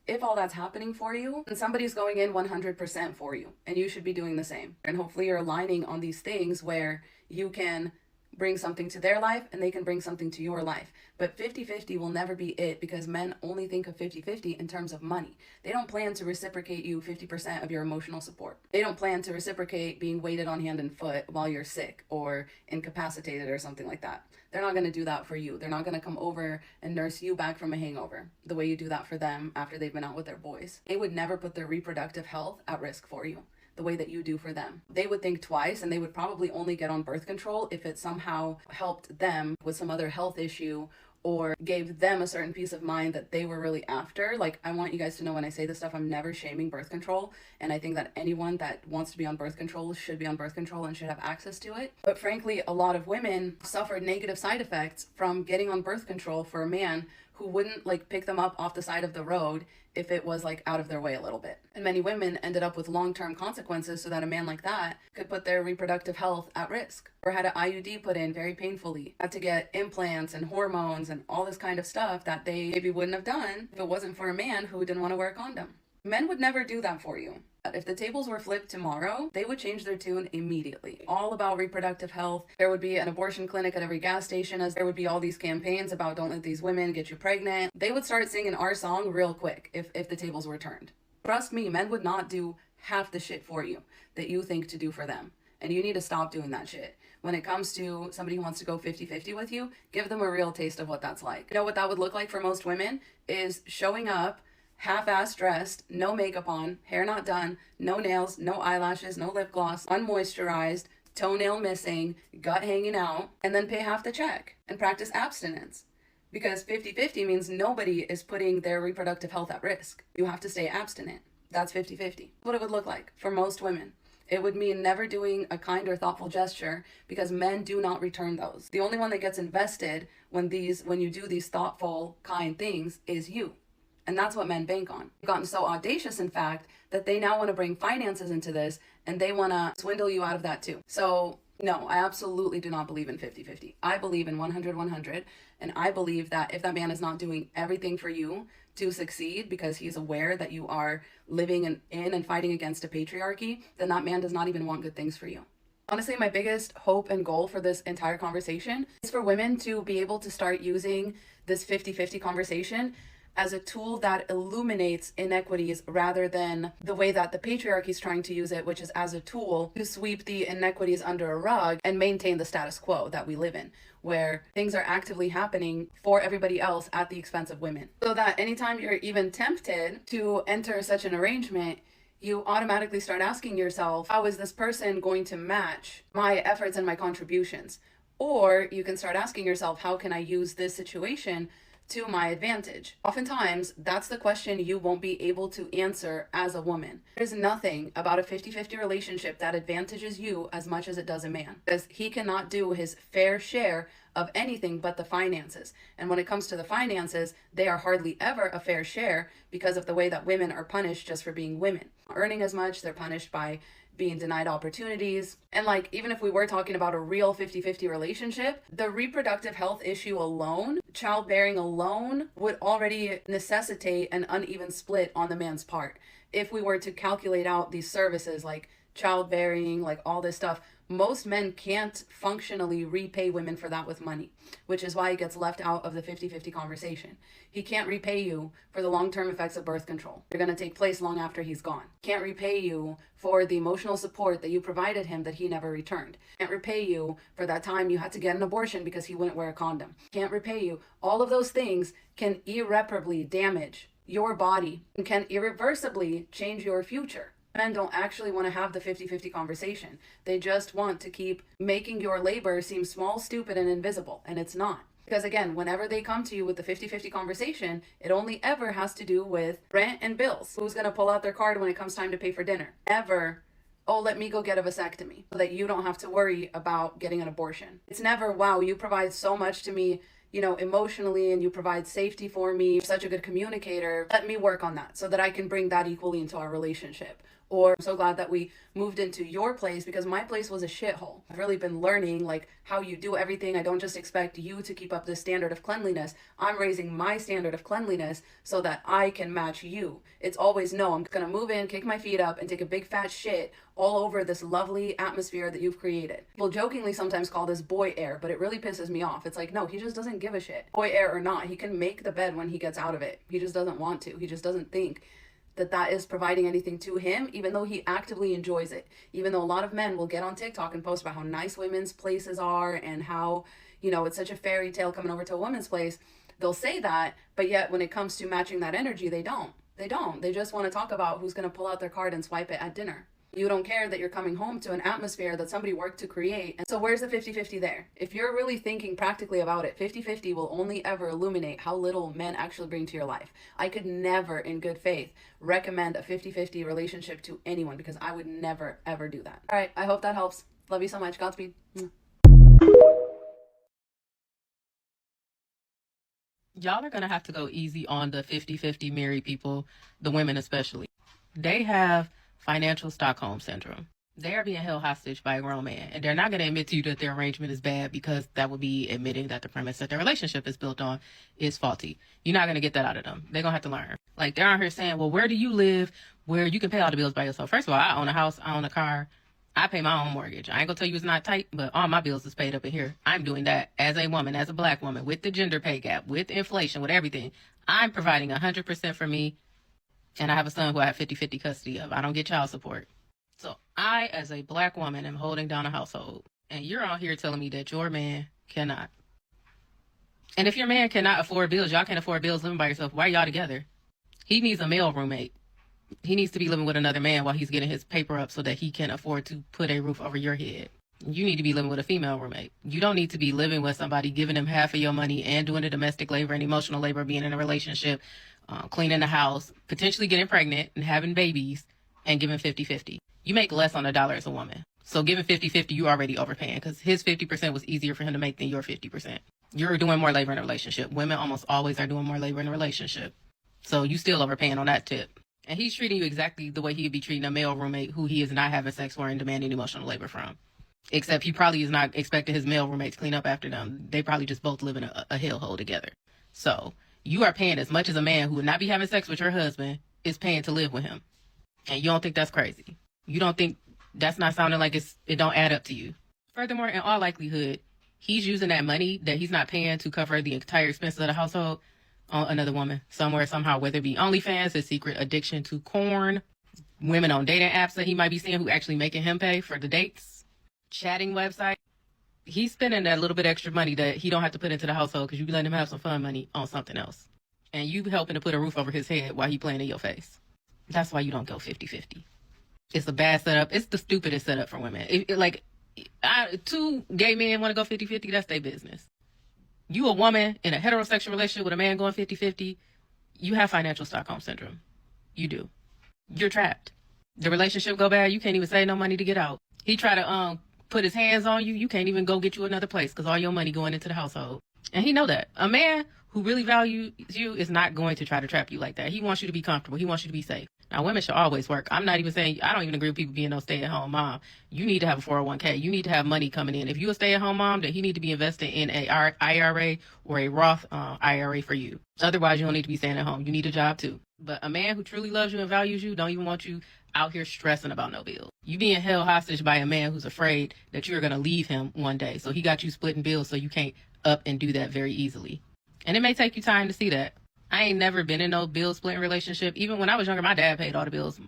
If all that's happening for you, then somebody's going in 100% for you, and you should be doing the same. And hopefully you're aligning on these things where you can bring something to their life and they can bring something to your life. But 50-50 will never be it, because men only think of 50-50 in terms of money. They don't plan to reciprocate you 50% of your emotional support. They don't plan to reciprocate being weighted on hand and foot while you're sick or incapacitated or something like that. They're not going to do that for you. They're not going to come over and nurse you back from a hangover the way you do that for them after they've been out with their boys. They would never put their reproductive health at risk for you the way that you do for them. They would think twice, and they would probably only get on birth control if it somehow helped them with some other health issue or gave them a certain peace of mind that they were really after. Like, I want you guys to know, when I say this stuff, I'm never shaming birth control, and I think that anyone that wants to be on birth control should be on birth control and should have access to it. But frankly, a lot of women suffered negative side effects from getting on birth control for a man who wouldn't like pick them up off the side of the road if it was like out of their way a little bit. And many women ended up with long-term consequences so that a man like that could put their reproductive health at risk, or had an IUD put in very painfully, had to get implants and hormones and all this kind of stuff that they maybe wouldn't have done if it wasn't for a man who didn't want to wear a condom. Men would never do that for you. If the tables were flipped tomorrow, they would change their tune immediately. All about reproductive health. There would be an abortion clinic at every gas station, as there would be all these campaigns about don't let these women get you pregnant. They would start singing our song real quick if the tables were turned. Trust me, men would not do half the shit for you that you think to do for them. And you need to stop doing that shit. When it comes to somebody who wants to go 50-50 with you, give them a real taste of what that's like. You know what that would look like for most women is showing up half-ass dressed, no makeup on, hair not done, no nails, no eyelashes, no lip gloss, unmoisturized, toenail missing, gut hanging out, and then pay half the check and practice abstinence. Because 50-50 means nobody is putting their reproductive health at risk. You have to stay abstinent. That's 50-50. What it would look like for most women. It would mean never doing a kind or thoughtful gesture, because men do not return those. The only one that gets invested when you do these thoughtful, kind things is you. And that's what men bank on. They've gotten so audacious, in fact, that they now want to bring finances into this, and they want to swindle you out of that too. So no, I absolutely do not believe in 50-50. I believe in 100-100, and I believe that if that man is not doing everything for you to succeed because he's aware that you are living in and fighting against a patriarchy, then that man does not even want good things for you. Honestly, my biggest hope and goal for this entire conversation is for women to be able to start using this 50-50 conversation as a tool that illuminates inequities rather than the way that the patriarchy is trying to use it, which is as a tool to sweep the inequities under a rug and maintain the status quo that we live in, where things are actively happening for everybody else at the expense of women. So that anytime you're even tempted to enter such an arrangement, you automatically start asking yourself, how is this person going to match my efforts and my contributions? Or you can start asking yourself, how can I use this situation to my advantage? Oftentimes, that's the question you won't be able to answer as a woman. There's nothing about a 50-50 relationship that advantages you as much as it does a man, because he cannot do his fair share of anything but the finances. And when it comes to the finances, they are hardly ever a fair share because of the way that women are punished just for being women. Earning as much, they're punished by being denied opportunities. And like, even if we were talking about a real 50-50 relationship, the reproductive health issue alone, childbearing alone, would already necessitate an uneven split on the man's part. If we were to calculate out these services like childbearing, like all this stuff, most men can't functionally repay women for that with money, which is why it gets left out of the 50-50 conversation. He can't repay you for the long-term effects of birth control. They're going to take place long after he's gone. Can't repay you for the emotional support that you provided him that he never returned. Can't repay you for that time you had to get an abortion because he wouldn't wear a condom. Can't repay you. All of those things can irreparably damage your body and can irreversibly change your future. Men don't actually want to have the 50-50 conversation. They just want to keep making your labor seem small, stupid, and invisible, and it's not. Because again, whenever they come to you with the 50-50 conversation, it only ever has to do with rent and bills. Who's going to pull out their card when it comes time to pay for dinner? Never, oh, let me go get a vasectomy so that you don't have to worry about getting an abortion. It's never, wow, you provide so much to me, you know, emotionally, and you provide safety for me. You're such a good communicator. Let me work on that so that I can bring that equally into our relationship. Or I'm so glad that we moved into your place because my place was a shithole. I've really been learning like how you do everything. I don't just expect you to keep up this standard of cleanliness. I'm raising my standard of cleanliness so that I can match you. It's always no, I'm gonna move in, kick my feet up, and take a big fat shit all over this lovely atmosphere that you've created. People jokingly sometimes call this boy air, but it really pisses me off. It's like, no, he just doesn't give a shit. Boy air or not, he can make the bed when he gets out of it. He just doesn't want to. He just doesn't think that is providing anything to him, even though he actively enjoys it. Even though a lot of men will get on TikTok and post about how nice women's places are and how, you know, it's such a fairy tale coming over to a woman's place. They'll say that, but yet when it comes to matching that energy, they don't. They just want to talk about who's going to pull out their card and swipe it at dinner. You don't care that you're coming home to an atmosphere that somebody worked to create. And so where's the 50-50 there? If you're really thinking practically about it, 50-50 will only ever illuminate how little men actually bring to your life. I could never, in good faith, recommend a 50-50 relationship to anyone because I would never, ever do that. All right, I hope that helps. Love you so much. Godspeed. Y'all are going to have to go easy on the 50-50 married people, the women especially. They have financial Stockholm syndrome. They are being held hostage by a grown man, and they're not going to admit to you that their arrangement is bad because that would be admitting that the premise that their relationship is built on is faulty. You're not going to get that out of them. They're going to have to learn. Like, they're out here saying, well, where do you live where you can pay all the bills by yourself? First of all, I own a house, I own a car, I pay my own mortgage. I ain't going to tell you it's not tight, but all my bills is paid up in here. I'm doing that as a woman, as a black woman, with the gender pay gap, with inflation, with everything. I'm providing 100% for me. And I have a son who I have 50-50 custody of. I don't get child support. So I, as a black woman, am holding down a household. And you're out here telling me that your man cannot. And if your man cannot afford bills, y'all can't afford bills living by yourself, why are y'all together? He needs a male roommate. He needs to be living with another man while he's getting his paper up so that he can afford to put a roof over your head. You need to be living with a female roommate. You don't need to be living with somebody, giving them half of your money and doing the domestic labor and emotional labor, being in a relationship, cleaning the house, potentially getting pregnant and having babies, and giving 50-50. You make less on a dollar as a woman. So giving 50-50, you already overpaying because his 50% was easier for him to make than your 50%. You're doing more labor in a relationship. Women almost always are doing more labor in a relationship. So you still overpaying on that tip. And he's treating you exactly the way he would be treating a male roommate who he is not having sex for and demanding emotional labor from. Except he probably is not expecting his male roommate to clean up after them. They probably just both live in a hellhole together. So you are paying as much as a man who would not be having sex with your husband is paying to live with him. And you don't think that's crazy. You don't think that's not sounding like it don't add up to you. Furthermore, in all likelihood, he's using that money that he's not paying to cover the entire expenses of the household on another woman somewhere, somehow, whether it be OnlyFans, his secret addiction to porn, women on dating apps that he might be seeing who actually making him pay for the dates, chatting website. He's spending that little bit extra money that he don't have to put into the household because you be letting him have some fun money on something else. And you helping to put a roof over his head while he playing in your face. That's why you don't go 50-50. It's a bad setup. It's the stupidest setup for women. Two gay men want to go 50-50, that's their business. You a woman in a heterosexual relationship with a man going 50-50, you have financial Stockholm syndrome. You do. You're trapped. The relationship go bad, you can't even save no money to get out. He try to put his hands on you, you can't even go get you another place because all your money going into the household. And he know that. A man who really values you is not going to try to trap you like that. He wants you to be comfortable. He wants you to be safe. Now, women should always work. I'm not even saying, I don't even agree with people being no stay-at-home mom. You need to have a 401k. You need to have money coming in. If you're a stay-at-home mom, then he need to be investing in a IRA or a Roth IRA for you. Otherwise, you don't need to be staying at home. You need a job too. But a man who truly loves you and values you don't even want you out here stressing about no bills. You being held hostage by a man who's afraid that you're going to leave him one day. So he got you splitting bills so you can't up and do that very easily. And it may take you time to see that. I ain't never been in no bill splitting relationship. Even when I was younger, my dad paid all the bills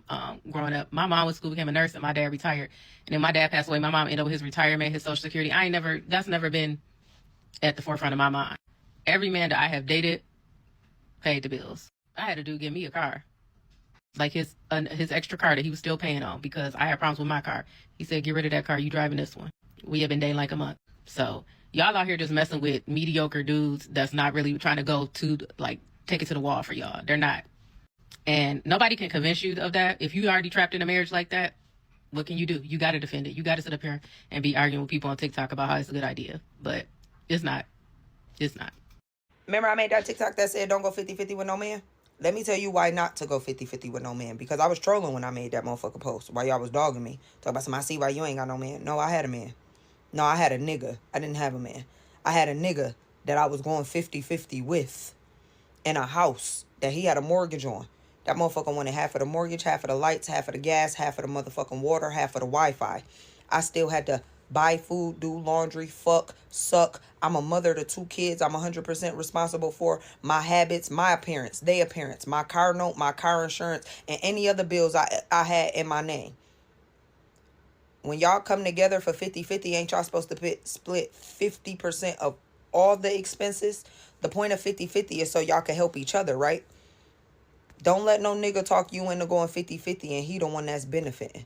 growing up. My mom went to school, became a nurse, and my dad retired. And then my dad passed away. My mom ended up with his retirement, his Social Security. That's never been at the forefront of my mind. Every man that I have dated paid the bills. I had a dude give me a car. Like his extra car that he was still paying on because I had problems with my car. He said, get rid of that car. You driving this one. We have been dating like a month. So y'all out here just messing with mediocre dudes that's not really trying to go to, like, take it to the wall for y'all. They're not. And nobody can convince you of that. If you already trapped in a marriage like that, what can you do? You got to defend it. You got to sit up here and be arguing with people on TikTok about how it's a good idea. But it's not. It's not. Remember I made that TikTok that said don't go 50-50 with no man? Let me tell you why not to go 50-50 with no man. Because I was trolling when I made that motherfucker post. While y'all was dogging me. Talk about something, I see why you ain't got no man. No, I had a man. No, I had a nigga. I didn't have a man. I had a nigga that I was going 50-50 with. In a house that he had a mortgage on. That motherfucker wanted half of the mortgage, half of the lights, half of the gas, half of the motherfucking water, half of the Wi-Fi. I still had to buy food, do laundry, fuck, suck. I'm a mother to 2 kids. I'm 100% responsible for my habits, my appearance, their appearance, my car note, my car insurance, and any other bills I had in my name. When y'all come together for 50-50, ain't y'all supposed to split 50% of all the expenses? The point of 50-50 is so y'all can help each other, right? Don't let no nigga talk you into going 50-50 and he the one that's benefiting.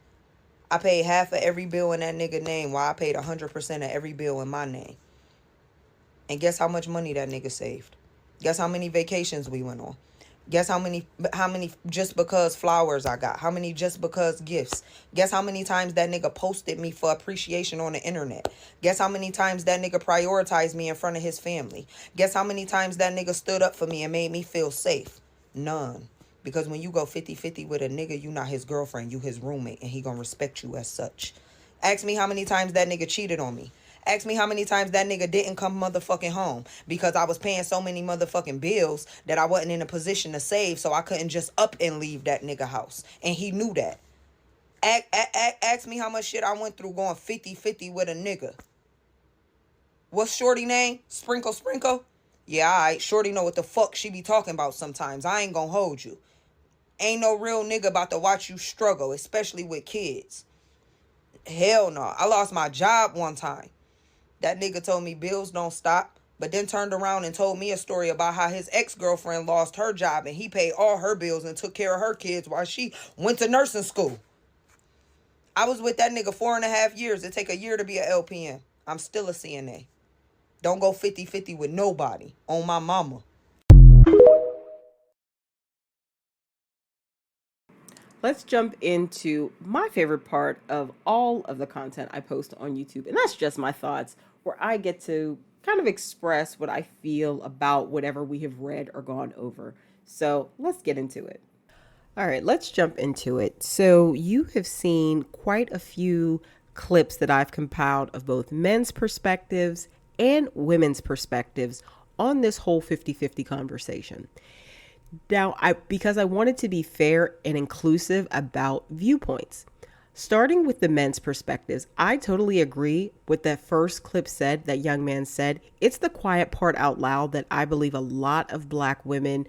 I paid half of every bill in that nigga name while I paid 100% of every bill in my name. And guess how much money that nigga saved? Guess how many vacations we went on? Guess how many just because flowers I got? How many just because gifts? Guess how many times that nigga posted me for appreciation on the internet? Guess how many times that nigga prioritized me in front of his family? Guess how many times that nigga stood up for me and made me feel safe? None. Because when you go 50-50 with a nigga, you not his girlfriend, you his roommate, and he gonna respect you as such. Ask me how many times that nigga cheated on me. Ask me how many times that nigga didn't come motherfucking home because I was paying so many motherfucking bills that I wasn't in a position to save, so I couldn't just up and leave that nigga house. And he knew that. Ask me how much shit I went through going 50-50 with a nigga. What's Shorty name? Sprinkle? Yeah, alright. Shorty know what the fuck she be talking about sometimes. I ain't gonna hold you. Ain't no real nigga about to watch you struggle, especially with kids. Hell no. I lost my job one time. That nigga told me bills don't stop, but then turned around and told me a story about how his ex-girlfriend lost her job and he paid all her bills and took care of her kids while she went to nursing school. I was with that nigga 4.5 years. It take a year to be a LPN. I'm still a CNA. Don't go 50-50 with nobody. On my mama. Let's jump into my favorite part of all of the content I post on YouTube. And that's just my thoughts, where I get to kind of express what I feel about whatever we have read or gone over. So let's get into it. All right, let's jump into it. So you have seen quite a few clips that I've compiled of both men's perspectives and women's perspectives on this whole 50-50 conversation. Now, because I wanted to be fair and inclusive about viewpoints. Starting with the men's perspectives, I totally agree with that first clip said, that young man said. It's the quiet part out loud that I believe a lot of Black women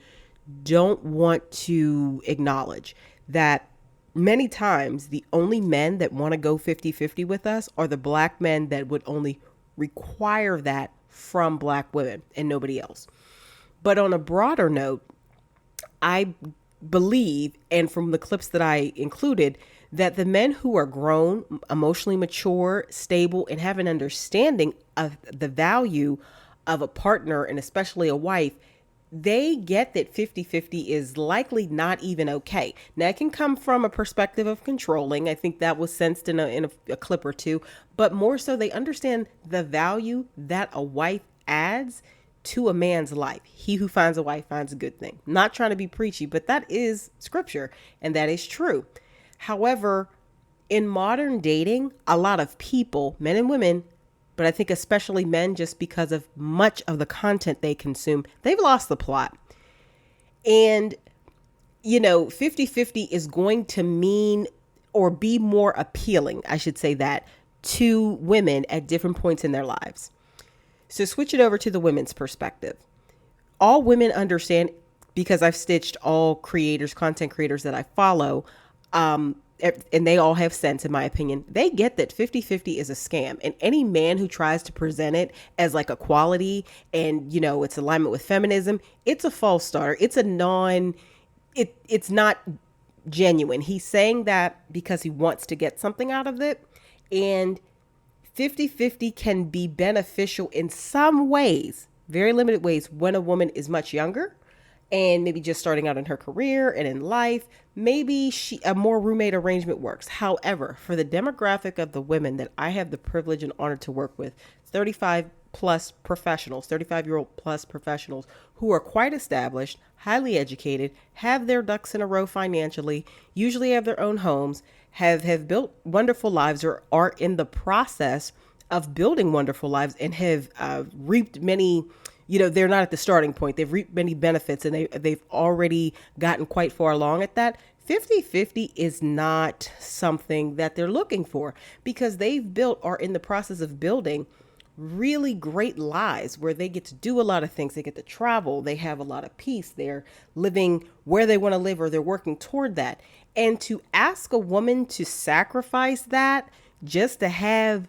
don't want to acknowledge, that many times the only men that want to go 50-50 with us are the Black men that would only require that from Black women and nobody else. But on a broader note, I believe, and from the clips that I included, that the men who are grown, emotionally mature, stable, and have an understanding of the value of a partner, and especially a wife, they get that 50-50 is likely not even okay. Now, it can come from a perspective of controlling. I think that was sensed in a clip or two, but more so they understand the value that a wife adds to a man's life. He who finds a wife finds a good thing. Not trying to be preachy, but that is scripture, and that is true. However, in modern dating, a lot of people, men and women, but I think especially men, just because of much of the content they consume, they've lost the plot. And, 50-50 is going to mean or be more appealing, I should say that, to women at different points in their lives. So switch it over to the women's perspective. All women understand, because I've stitched all creators, content creators that I follow, and they all have sense, in my opinion. They get that 50-50 is a scam. And any man who tries to present it as like equality and, it's alignment with feminism, it's a false starter. It's it's not genuine. He's saying that because he wants to get something out of it. And 50-50 can be beneficial in some ways, very limited ways, when a woman is much younger and maybe just starting out in her career and in life. Maybe a more roommate arrangement works. However, for the demographic of the women that I have the privilege and honor to work with, 35 plus professionals, 35-year-old plus professionals who are quite established, highly educated, have their ducks in a row financially, usually have their own homes, have built wonderful lives or are in the process of building wonderful lives and have reaped many, they're not at the starting point. They've reaped many benefits and they've already gotten quite far along at that. 50-50 is not something that they're looking for because they've built or in the process of building really great lives where they get to do a lot of things. They get to travel. They have a lot of peace. They're living where they want to live or they're working toward that. And to ask a woman to sacrifice that just to have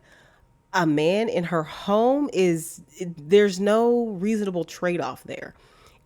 a man in her home there's no reasonable trade-off there.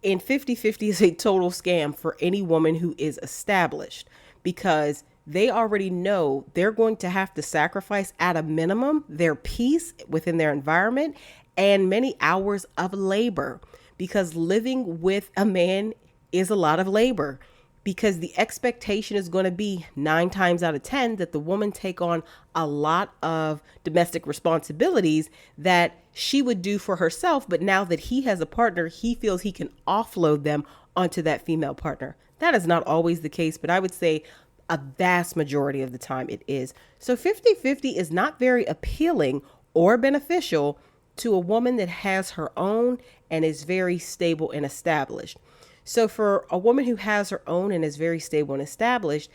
And 50-50 is a total scam for any woman who is established because they already know they're going to have to sacrifice at a minimum their peace within their environment and many hours of labor because living with a man is a lot of labor because the expectation is going to be 9 times out of 10 that the woman take on a lot of domestic responsibilities that she would do for herself. But now that he has a partner, he feels he can offload them onto that female partner. That is not always the case, but I would say a vast majority of the time it is. So 50-50 is not very appealing or beneficial to a woman that has her own and is very stable and established. So for a woman who has her own and is very stable and established,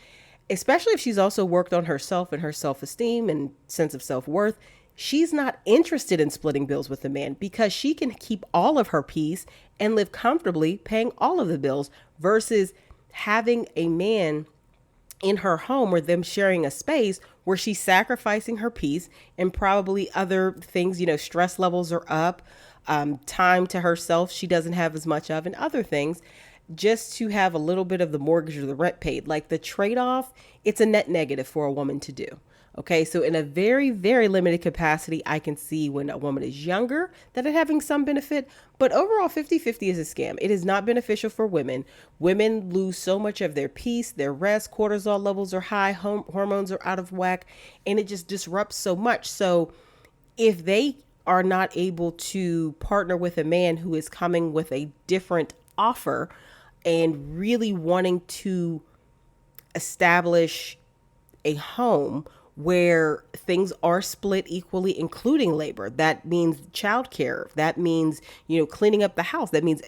especially if she's also worked on herself and her self-esteem and sense of self-worth, she's not interested in splitting bills with a man because she can keep all of her peace and live comfortably paying all of the bills versus having a man in her home or them sharing a space where she's sacrificing her peace and probably other things, stress levels are up, time to herself she doesn't have as much of, and other things just to have a little bit of the mortgage or the rent paid. Like the trade-off, it's a net negative for a woman to do. Okay, so in a very, very limited capacity, I can see when a woman is younger that it having some benefit, but overall 50-50 is a scam. It is not beneficial for women. Women lose so much of their peace, their rest, cortisol levels are high, hormones are out of whack, and it just disrupts so much. So if they are not able to partner with a man who is coming with a different offer and really wanting to establish a home where things are split equally, including labor. That means childcare. That means, cleaning up the house. That means,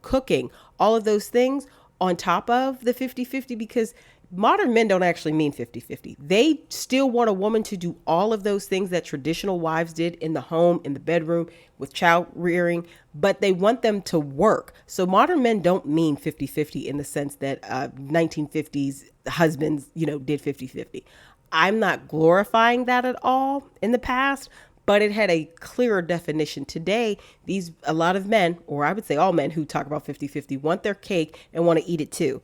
cooking, all of those things on top of the 50-50, because modern men don't actually mean 50-50. They still want a woman to do all of those things that traditional wives did in the home, in the bedroom, with child rearing, but they want them to work. So modern men don't mean 50-50 in the sense that 1950s husbands, did 50-50. I'm not glorifying that at all in the past, but it had a clearer definition. Today, a lot of men, or I would say all men who talk about 50-50 want their cake and want to eat it too.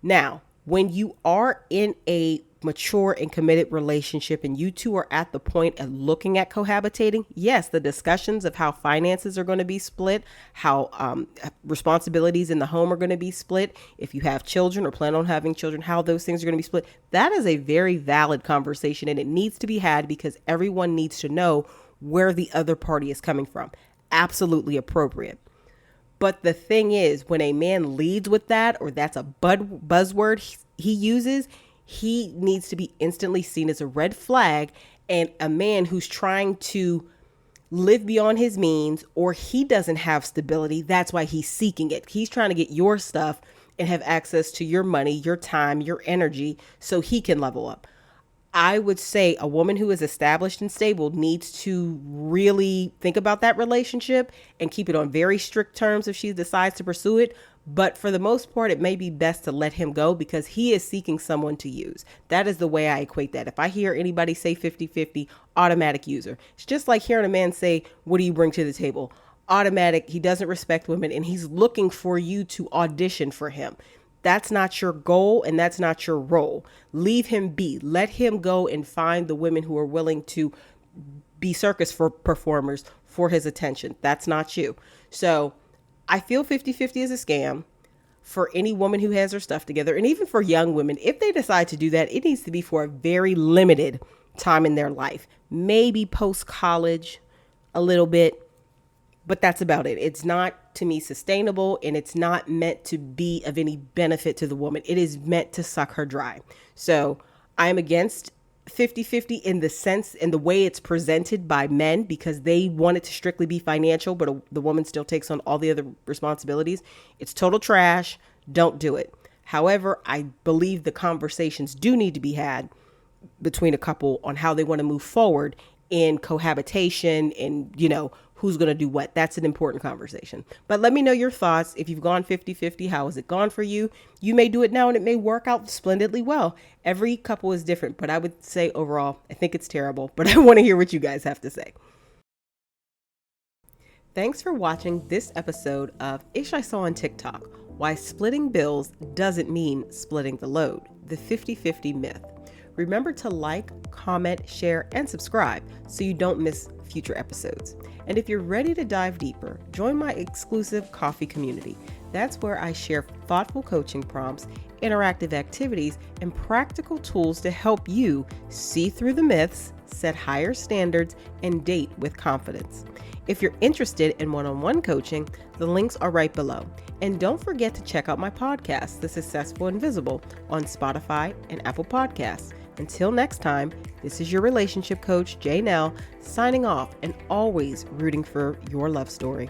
Now, when you are in a mature and committed relationship and you two are at the point of looking at cohabitating, yes, the discussions of how finances are going to be split, how responsibilities in the home are going to be split, if you have children or plan on having children, how those things are going to be split, that is a very valid conversation and it needs to be had because everyone needs to know where the other party is coming from. Absolutely appropriate. But the thing is, when a man leads with that, or that's a buzzword he uses, he needs to be instantly seen as a red flag and a man who's trying to live beyond his means, or he doesn't have stability. That's why he's seeking it. He's trying to get your stuff and have access to your money, your time, your energy, so he can level up. I would say a woman who is established and stable needs to really think about that relationship and keep it on very strict terms if she decides to pursue it. But for the most part, it may be best to let him go because he is seeking someone to use. That is the way I equate that. If I hear anybody say 50-50, automatic user. It's just like hearing a man say, what do you bring to the table? Automatic, he doesn't respect women and he's looking for you to audition for him. That's not your goal and that's not your role. Leave him be. Let him go and find the women who are willing to be circus performers for his attention. That's not you. So I feel 50-50 is a scam for any woman who has her stuff together. And even for young women, if they decide to do that, it needs to be for a very limited time in their life. Maybe post-college, a little bit, but that's about it. It's not, to me, sustainable, and it's not meant to be of any benefit to the woman. It is meant to suck her dry. So I'm against 50-50 in the sense, in the way it's presented by men, because they want it to strictly be financial, but the woman still takes on all the other responsibilities. It's total trash. Don't do it. However, I believe the conversations do need to be had between a couple on how they want to move forward in cohabitation and, who's going to do what. That's an important conversation. But let me know your thoughts. If you've gone 50-50, how has it gone for you? You may do it now and it may work out splendidly well. Every couple is different, but I would say overall, I think it's terrible, but I want to hear what you guys have to say. Thanks for watching this episode of Ish I Saw on TikTok, Why Splitting Bills Doesn't Mean Splitting the Load, the 50-50 Myth. Remember to like, comment, share, and subscribe so you don't miss future episodes. And if you're ready to dive deeper, join my exclusive coffee community. That's where I share thoughtful coaching prompts, interactive activities, and practical tools to help you see through the myths, set higher standards, and date with confidence. If you're interested in one-on-one coaching, the links are right below. And don't forget to check out my podcast, The Successful Invisible, on Spotify and Apple Podcasts. Until next time, this is your relationship coach, Jay Nell, signing off and always rooting for your love story.